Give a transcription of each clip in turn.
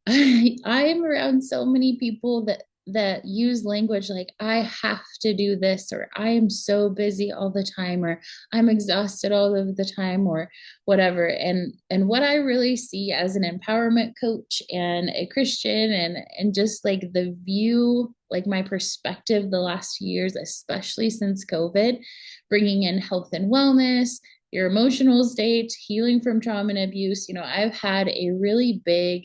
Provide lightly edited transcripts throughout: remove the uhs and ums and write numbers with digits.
I am around so many people that use language like I have to do this, or I am so busy all the time, or I'm exhausted all of the time, or whatever. And what I really see as an empowerment coach and a Christian, and just like the view, like my perspective the last few years, especially since COVID, bringing in health and wellness, your emotional state, healing from trauma and abuse. I've had a really big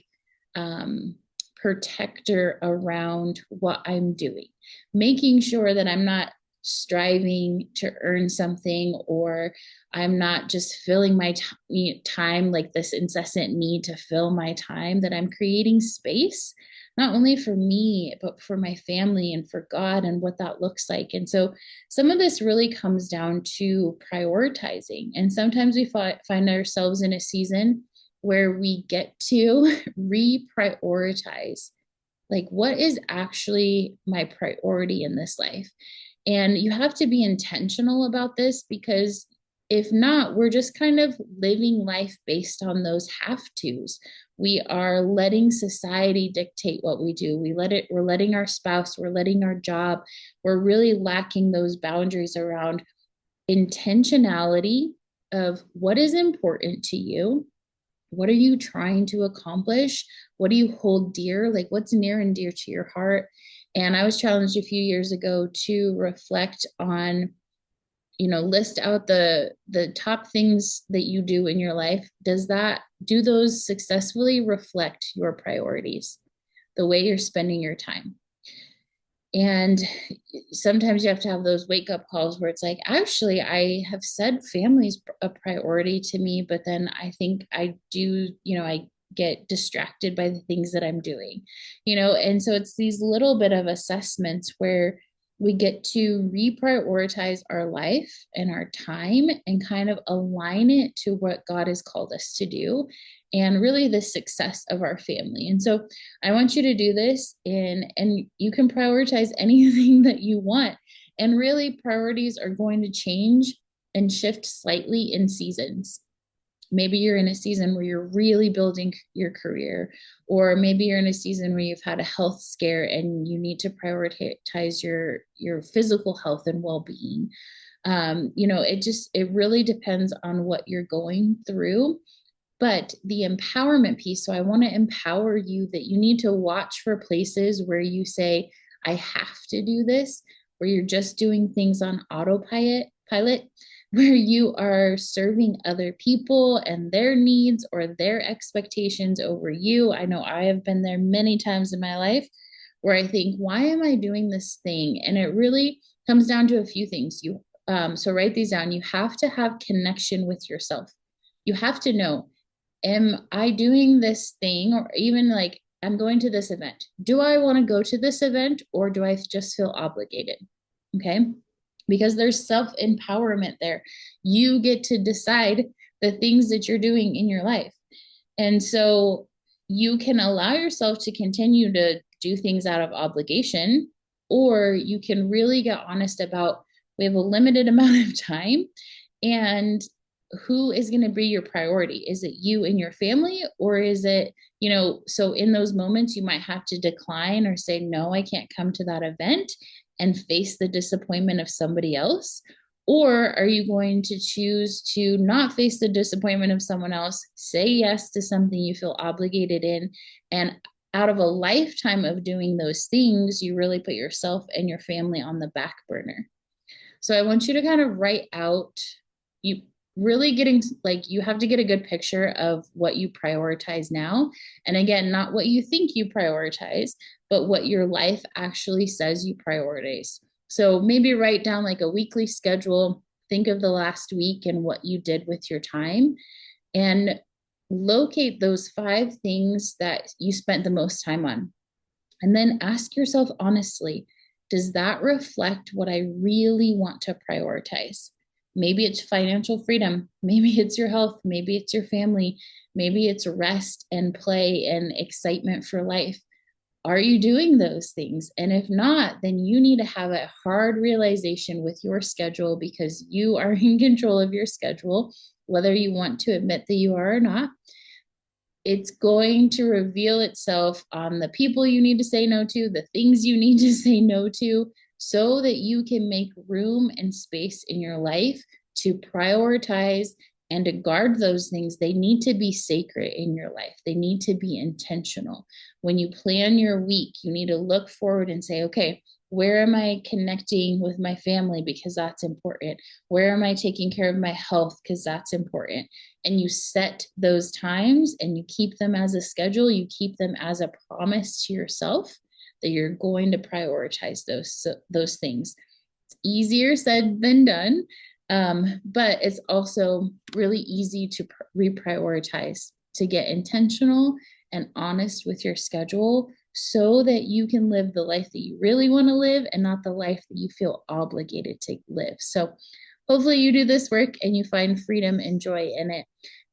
um, protector around what I'm doing, making sure that I'm not striving to earn something, or I'm not just filling my time, like this incessant need to fill my time, that I'm creating space not only for me but for my family and for God and what that looks like. And so some of this really comes down to prioritizing, and sometimes we find ourselves in a season where we get to reprioritize, like what is actually my priority in this life. And you have to be intentional about this, because if not, we're just kind of living life based on those have tos. We are letting society dictate what we do. We're letting our spouse, we're letting our job, we're really lacking those boundaries around intentionality of what is important to you. What are you trying to accomplish? What do you hold dear? Like what's near and dear to your heart? And I was challenged a few years ago to reflect on, list out the top things that you do in your life. Do those successfully reflect your priorities, the way you're spending your time? And sometimes you have to have those wake up calls where it's like, actually, I have said family's a priority to me, but then I think I do, I get distracted by the things that I'm doing, and so it's these little bit of assessments where we get to reprioritize our life and our time and kind of align it to what God has called us to do and really the success of our family. And so I want you to do this, and you can prioritize anything that you want. And really priorities are going to change and shift slightly in seasons. Maybe you're in a season where you're really building your career, or maybe you're in a season where you've had a health scare and you need to prioritize your physical health and well-being. It really depends on what you're going through. But the empowerment piece, so I want to empower you that you need to watch for places where you say, I have to do this, where you're just doing things on autopilot, where you are serving other people and their needs or their expectations over you. I know I have been there many times in my life where I think, why am I doing this thing? And it really comes down to a few things. So write these down. You have to have connection with yourself. You have to know, am I doing this thing, or even like I'm going to this event? Do I want to go to this event, or do I just feel obligated? Okay. Because there's self empowerment there. You get to decide the things that you're doing in your life. And so you can allow yourself to continue to do things out of obligation, or you can really get honest about, we have a limited amount of time, and who is going to be your priority? Is it you and your family, or is it, so in those moments you might have to decline or say, no, I can't come to that event, and face the disappointment of somebody else? Or are you going to choose to not face the disappointment of someone else, say yes to something you feel obligated in, and out of a lifetime of doing those things, you really put yourself and your family on the back burner? So I want you to kind of write out, you really getting, like, you have to get a good picture of what you prioritize now. And again, not what you think you prioritize, but what your life actually says you prioritize. So maybe write down like a weekly schedule, think of the last week and what you did with your time, and locate those 5 things that you spent the most time on. And then ask yourself honestly, does that reflect what I really want to prioritize? Maybe it's financial freedom. Maybe it's your health. Maybe it's your family. Maybe it's rest and play and excitement for life. Are you doing those things? And if not, then you need to have a hard realization with your schedule, because you are in control of your schedule, whether you want to admit that you are or not. it's going to reveal itself on the people you need to say no to, the things you need to say no to, so that you can make room and space in your life to prioritize and to guard those things. They need to be sacred in your life. They need to be intentional. When you plan your week, you need to look forward and say, okay, where am I connecting with my family because that's important? Where am I taking care of my health because that's important? And you set those times and you keep them as a schedule, you keep them as a promise to yourself that you're going to prioritize those things. It's easier said than done, but it's also really easy to reprioritize, to get intentional and honest with your schedule so that you can live the life that you really want to live and not the life that you feel obligated to live. So hopefully you do this work and you find freedom and joy in it.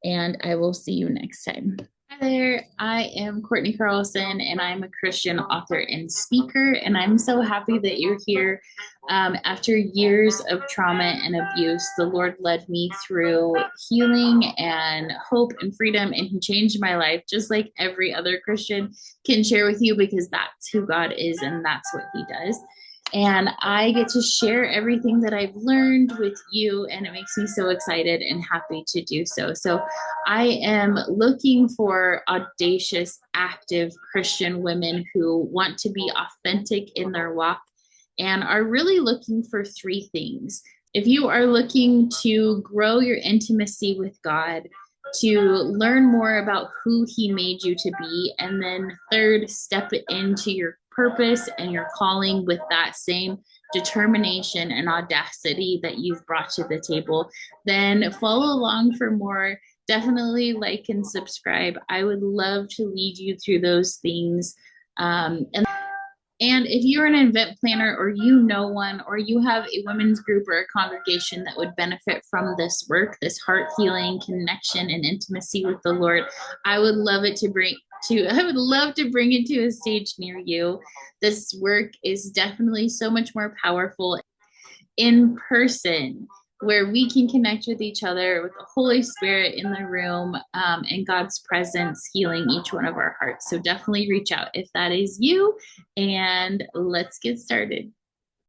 And I will see you next time. Hi there, I am Courtney Carlson, and I'm a Christian author and speaker. And I'm so happy that you're here. After years of trauma and abuse, the Lord led me through healing and hope and freedom, and He changed my life, just like every other Christian can share with you, because that's who God is and that's what He does. And I get to share everything that I've learned with you, and it makes me so excited and happy to do so. So I am looking for audacious, active Christian women who want to be authentic in their walk and are really looking for three things. If you are looking to grow your intimacy with God, to learn more about who He made you to be, and then third, step into your purpose and your calling with that same determination and audacity that you've brought to the table, then follow along for more. Definitely like and subscribe. I would love to lead you through those things. And if you're an event planner, or you know one, or you have a women's group or a congregation that would benefit from this work, this heart healing connection and intimacy with the Lord, I would love it to bring I would love to bring it to a stage near you. This work is definitely so much more powerful in person, where we can connect with each other with the Holy Spirit in the room, and God's presence healing each one of our hearts. So definitely reach out if that is you, and let's get started.